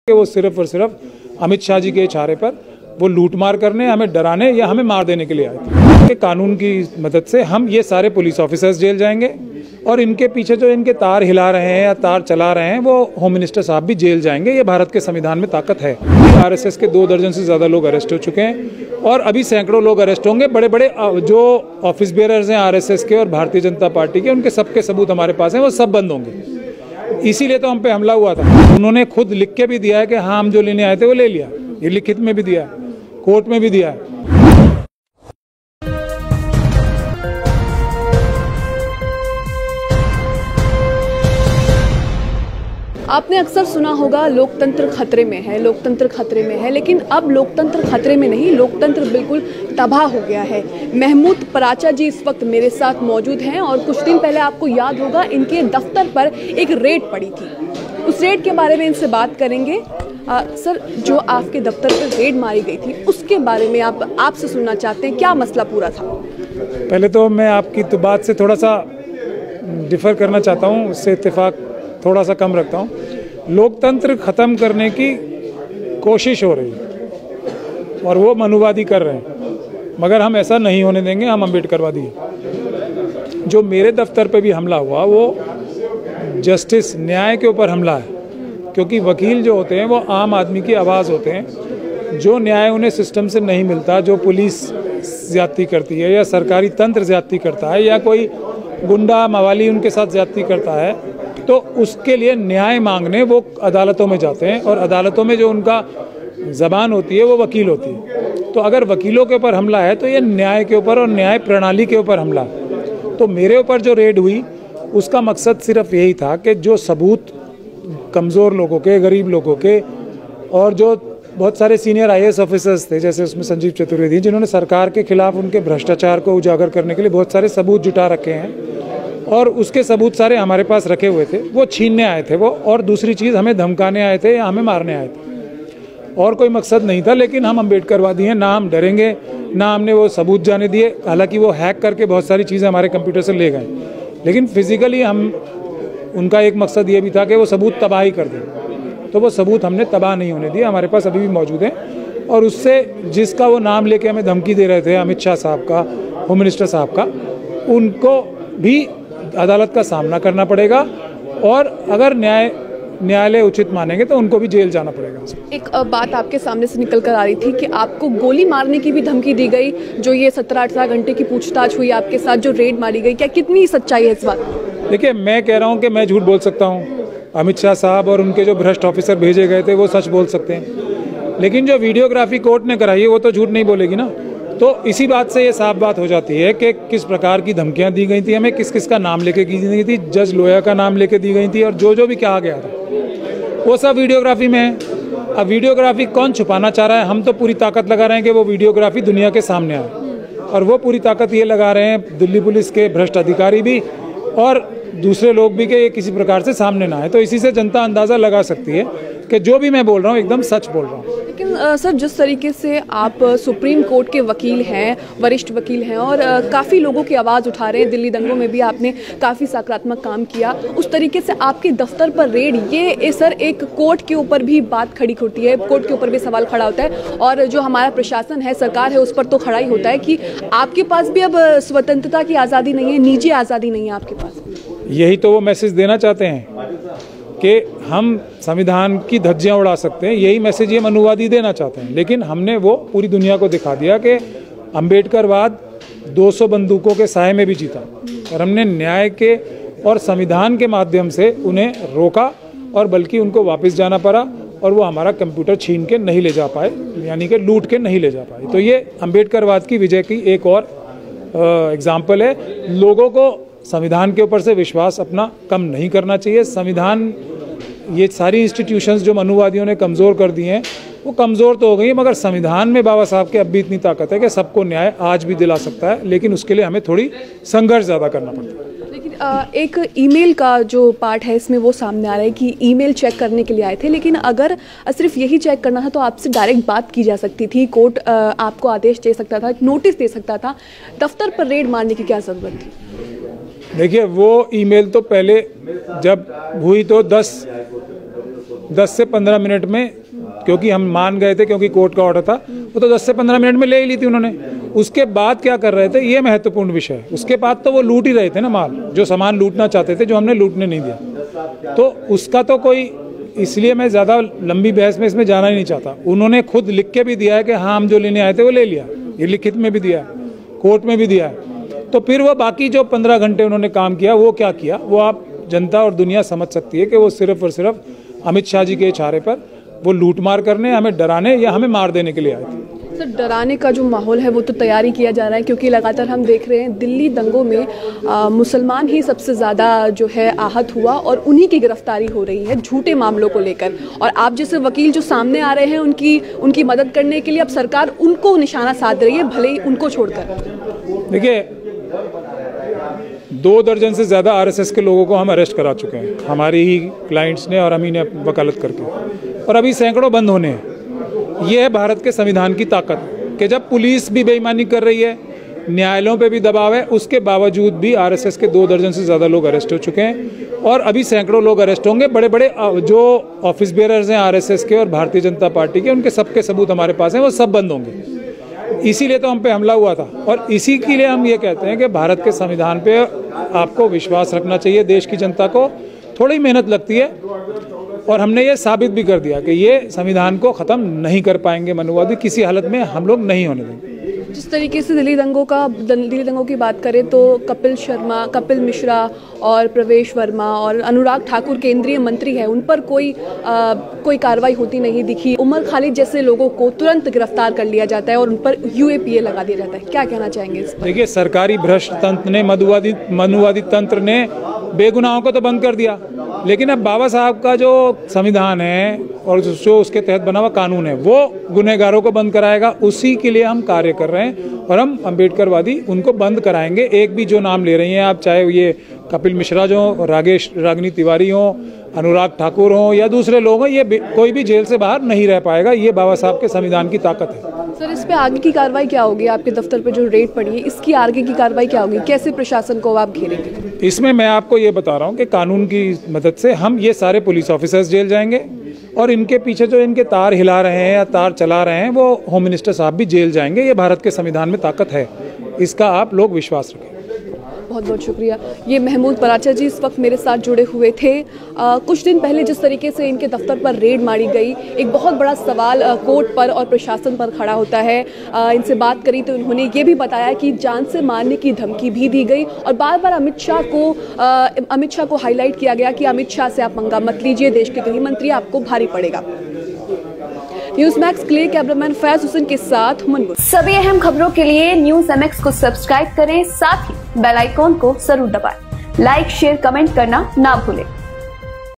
कि वो सिर्फ और सिर्फ अमित शाह जी के इशारे पर वो लूटमार करने, हमें डराने या हमें मार देने के लिए आए थे। कानून की मदद से हम ये सारे पुलिस ऑफिसर्स जेल जाएंगे और इनके पीछे जो इनके तार हिला रहे हैं या तार चला रहे हैं वो होम मिनिस्टर साहब भी जेल जाएंगे। ये भारत के संविधान में ताकत है। आरएसएस के 2 दर्जन से ज़्यादा लोग अरेस्ट हो चुके हैं और अभी सैकड़ों लोग अरेस्ट होंगे। बड़े बड़े जो ऑफिस बेयरर्स हैं आरएसएस के और भारतीय जनता पार्टी के, उनके सबके सबूत हमारे पास हैं, वो सब बंद होंगे। इसीलिए तो हम पे हमला हुआ था। उन्होंने खुद लिख के भी दिया है कि हाँ हम जो लेने आए थे वो ले लिया। ये लिखित में भी दिया है, कोर्ट में भी दिया है। आपने अक्सर सुना होगा लोकतंत्र खतरे में है, लोकतंत्र खतरे में है, लेकिन अब लोकतंत्र खतरे में नहीं, लोकतंत्र बिल्कुल तबाह हो गया है। महमूद पराचा जी इस वक्त मेरे साथ मौजूद हैं और कुछ दिन पहले आपको याद होगा इनके दफ्तर पर एक रेड पड़ी थी। उस रेड के बारे में इनसे बात करेंगे। सर, जो आपके दफ्तर पर रेड मारी गई थी उसके बारे में आपसे सुनना चाहते हैं, क्या मसला पूरा था? पहले तो मैं आपकी तो बात से थोड़ा सा डिफर करना चाहता हूँ, उससे इत्तेफाक थोड़ा सा कम रखता हूँ। लोकतंत्र खत्म करने की कोशिश हो रही है और वो मनुवादी कर रहे हैं, मगर हम ऐसा नहीं होने देंगे। हम अम्बेडकरवादी हैं। जो मेरे दफ्तर पे भी हमला हुआ वो जस्टिस, न्याय के ऊपर हमला है, क्योंकि वकील जो होते हैं वो आम आदमी की आवाज़ होते हैं। जो न्याय उन्हें सिस्टम से नहीं मिलता, जो पुलिस ज्यादती करती है या सरकारी तंत्र ज्यादती करता है या कोई गुंडा मवाली उनके साथ ज्यादती करता है, तो उसके लिए न्याय मांगने वो अदालतों में जाते हैं और अदालतों में जो उनका ज़बान होती है वो वकील होती है। तो अगर वकीलों के ऊपर हमला है तो ये न्याय के ऊपर और न्याय प्रणाली के ऊपर हमला है। तो मेरे ऊपर जो रेड हुई उसका मकसद सिर्फ यही था कि जो सबूत कमज़ोर लोगों के, गरीब लोगों के और जो बहुत सारे सीनियर आईएएस ऑफिसर्स थे, जैसे उसमें संजीव चतुर्वेदी, जिन्होंने सरकार के खिलाफ उनके भ्रष्टाचार को उजागर करने के लिए बहुत सारे सबूत जुटा रखे हैं और उसके सबूत सारे हमारे पास रखे हुए थे, वो छीनने आए थे वो। और दूसरी चीज़, हमें धमकाने आए थे या हमें मारने आए थे, और कोई मकसद नहीं था। लेकिन हम अम्बेडकरवादी हैं, ना हम डरेंगे, ना हमने वो सबूत जाने दिए। हालांकि वो हैक करके बहुत सारी चीज़ें हमारे कंप्यूटर से ले गए, लेकिन फिजिकली हम, उनका एक मकसद ये भी था कि वो सबूत तबाह ही कर दें। तो वो सबूत हमने तबाह नहीं होने दिए, हमारे पास अभी भी मौजूद हैं। और उससे जिसका वो नाम लेके हमें धमकी दे रहे थे, अमित शाह साहब का, होम मिनिस्टर साहब का, उनको भी अदालत का सामना करना पड़ेगा और अगर न्यायालय उचित मानेंगे तो उनको भी जेल जाना पड़ेगा। एक बात आपके सामने से निकल कर आ रही थी कि आपको गोली मारने की भी धमकी दी गई। जो ये 17-18 घंटे की पूछताछ हुई आपके साथ, जो रेड मारी गई, क्या कितनी सच्चाई है इस बात? देखिए, मैं कह रहा हूँ कि मैं झूठ बोल सकता हूँ, अमित शाह साहब और उनके जो भ्रष्ट ऑफिसर भेजे गए थे वो सच बोल सकते हैं, लेकिन जो वीडियोग्राफी कोर्ट ने कराई है वो तो झूठ नहीं बोलेगी ना। तो इसी बात से ये साफ बात हो जाती है कि किस प्रकार की धमकियां दी गई थी, हमें किस किस का नाम लेके दी गई थी, जज लोया का नाम लेके दी गई थी और जो भी कहा गया था वो सब वीडियोग्राफी में है। अब वीडियोग्राफी कौन छुपाना चाह रहा है? हम तो पूरी ताकत लगा रहे हैं कि वो वीडियोग्राफी दुनिया के सामने आए, और वो पूरी ताकत ये लगा रहे हैं दिल्ली पुलिस के भ्रष्ट अधिकारी भी और दूसरे लोग भी, कि ये किसी प्रकार से सामने ना आए। तो इसी से जनता अंदाज़ा लगा सकती है कि जो भी मैं बोल रहा हूँ एकदम सच बोल रहा हूँ। लेकिन सर, जिस तरीके से आप सुप्रीम कोर्ट के वकील हैं, वरिष्ठ वकील हैं और काफ़ी लोगों की आवाज़ उठा रहे हैं, दिल्ली दंगों में भी आपने काफ़ी सकारात्मक काम किया, उस तरीके से आपके दफ्तर पर रेड, ये सर एक कोर्ट के ऊपर भी बात खड़ी होती है, कोर्ट के ऊपर भी सवाल खड़ा होता है और जो हमारा प्रशासन है, सरकार है, उस पर तो खड़ा ही होता है कि आपके पास भी अब स्वतंत्रता की आज़ादी नहीं है, निजी आज़ादी नहीं है आपके पास। यही तो वो मैसेज देना चाहते हैं कि हम संविधान की धज्जियां उड़ा सकते हैं, यही मैसेज ये मनुवादी देना चाहते हैं। लेकिन हमने वो पूरी दुनिया को दिखा दिया कि अम्बेडकरवाद 200 बंदूकों के साए में भी जीता और हमने न्याय के और संविधान के माध्यम से उन्हें रोका और बल्कि उनको वापस जाना पड़ा और वो हमारा कंप्यूटर छीन के नहीं ले जा पाए, यानी कि लूट के नहीं ले जा पाए। तो ये अम्बेडकरवाद की विजय की एक और एग्जाम्पल है। लोगों को संविधान के ऊपर से विश्वास अपना कम नहीं करना चाहिए। संविधान, ये सारी इंस्टीट्यूशंस जो मनुवादियों ने कमज़ोर कर दी हैं वो कमज़ोर तो हो गई, मगर संविधान में बाबा साहब के अब भी इतनी ताकत है कि सबको न्याय आज भी दिला सकता है, लेकिन उसके लिए हमें थोड़ी संघर्ष ज़्यादा करना पड़ता है। लेकिन एक ईमेल का जो पार्ट है इसमें वो सामने आ रहा है कि ईमेल चेक करने के लिए आए थे, लेकिन अगर सिर्फ यही चेक करना था तो आपसे डायरेक्ट बात की जा सकती थी, कोर्ट आपको आदेश दे सकता था, नोटिस दे सकता था। दफ्तर पर रेड मारने की क्या ज़रूरत थी? देखिए, वो ईमेल तो पहले जब हुई तो 10 10 से 15 मिनट में, क्योंकि हम मान गए थे, क्योंकि कोर्ट का ऑर्डर था, वो तो 10 से 15 मिनट में ले ही ली थी उन्होंने। उसके बाद क्या कर रहे थे, ये महत्वपूर्ण विषय है। उसके बाद तो वो लूट ही रहे थे ना माल, जो सामान लूटना चाहते थे, जो हमने लूटने नहीं दिया। तो उसका तो कोई, इसलिए मैं ज़्यादा लंबी बहस में इसमें जाना ही नहीं चाहता। उन्होंने खुद लिख के भी दिया है कि हाँ हम जो लेने आए थे वो ले लिया, ये लिखित में भी दिया है, कोर्ट में भी दिया है। तो फिर वो बाकी जो 15 घंटे उन्होंने काम किया, वो क्या किया, वो आप जनता और दुनिया समझ सकती है कि वो सिर्फ और सिर्फ अमित शाह जी के इशारे पर वो लूटमार करने, हमें डराने या हमें मार देने के लिए आए थे। सर, डराने का जो माहौल है वो तो तैयारी किया जा रहा है, क्योंकि लगातार हम देख रहे हैं दिल्ली दंगों में मुसलमान ही सबसे ज़्यादा जो है आहत हुआ और उन्हीं की गिरफ्तारी हो रही है झूठे मामलों को लेकर। और आप जैसे वकील जो सामने आ रहे हैं उनकी मदद करने के लिए अब सरकार उनको निशाना साध रही है, भले ही उनको छोड़कर। देखिए, 2 दर्जन से ज़्यादा आरएसएस के लोगों को हम अरेस्ट करा चुके हैं, हमारी ही क्लाइंट्स ने और हम ही ने वकालत करके, और अभी सैकड़ों बंद होने हैं। ये है भारत के संविधान की ताकत कि जब पुलिस भी बेईमानी कर रही है, न्यायालयों पे भी दबाव है, उसके बावजूद भी आरएसएस के 2 दर्जन से ज़्यादा लोग अरेस्ट हो चुके हैं और अभी सैकड़ों लोग अरेस्ट होंगे। बड़े बड़े जो ऑफिस बेयरर्स हैं आरएसएस के और भारतीय जनता पार्टी के, उनके सबके सबूत हमारे पास हैं, वो सब बंद होंगे। इसीलिए तो हम पे हमला हुआ था और इसी के लिए हम ये कहते हैं कि भारत के संविधान पे आपको विश्वास रखना चाहिए। देश की जनता को थोड़ी मेहनत लगती है और हमने ये साबित भी कर दिया कि ये संविधान को ख़त्म नहीं कर पाएंगे मनुवादी, किसी हालत में हम लोग नहीं होने देंगे। जिस तरीके से दिल्ली दंगों की बात करें तो कपिल मिश्रा और प्रवेश वर्मा और अनुराग ठाकुर केंद्रीय मंत्री हैं, उन पर कोई कार्रवाई होती नहीं दिखी। उमर खालिद जैसे लोगों को तुरंत गिरफ्तार कर लिया जाता है और उन पर UAPA लगा दिया जाता है। क्या कहना चाहेंगे इस पर? देखिए, सरकारी भ्रष्ट तंत्र ने, मनुवादी तंत्र ने बेगुनाहों को तो बंद कर दिया, लेकिन अब बाबा साहब का जो संविधान है और जो उसके तहत बना हुआ कानून है, वो गुनहगारों को बंद कराएगा। उसी के लिए हम कार्य कर रहे हैं और हम अम्बेडकरवादी उनको बंद कराएंगे। एक भी जो नाम ले रही हैं आप, चाहे ये कपिल मिश्रा जो, रागिनी तिवारी हो, अनुराग ठाकुर हो या दूसरे लोग हों, ये कोई भी जेल से बाहर नहीं रह पाएगा। ये बाबा साहब के संविधान की ताकत है। सर, इस पे आगे की कार्रवाई क्या होगी? आपके दफ्तर पे जो रेड पड़ी है, इसकी आगे की कार्रवाई क्या होगी? कैसे प्रशासन को आप घेरेंगे? इसमें मैं आपको ये बता रहा हूँ कि कानून की मदद से हम ये सारे पुलिस ऑफिसर्स जेल जाएंगे और इनके पीछे जो इनके तार हिला रहे हैं या तार चला रहे हैं, वो होम मिनिस्टर साहब भी जेल जाएंगे। ये भारत के संविधान में ताकत है, इसका आप लोग विश्वास रखें। बहुत बहुत शुक्रिया। ये महमूद पराचा जी इस वक्त मेरे साथ जुड़े हुए थे। कुछ दिन पहले जिस तरीके से इनके दफ्तर पर रेड मारी गई, एक बहुत बड़ा सवाल कोर्ट पर और प्रशासन पर खड़ा होता है। इनसे बात करी तो उन्होंने ये भी बताया कि जान से मारने की धमकी भी दी गई और बार बार अमित शाह को हाईलाइट किया गया कि अमित शाह से आप पंगा मत लीजिए, देश के गृह मंत्री, आपको भारी पड़ेगा। न्यूज़ मैक्स के लिए कैमरामैन फैज हुसैन के साथ मनगुल। सभी अहम खबरों के लिए न्यूज़ MX को सब्सक्राइब करें, साथ ही बेल आइकॉन को जरूर दबाएं। लाइक, शेयर, कमेंट करना ना भूलें।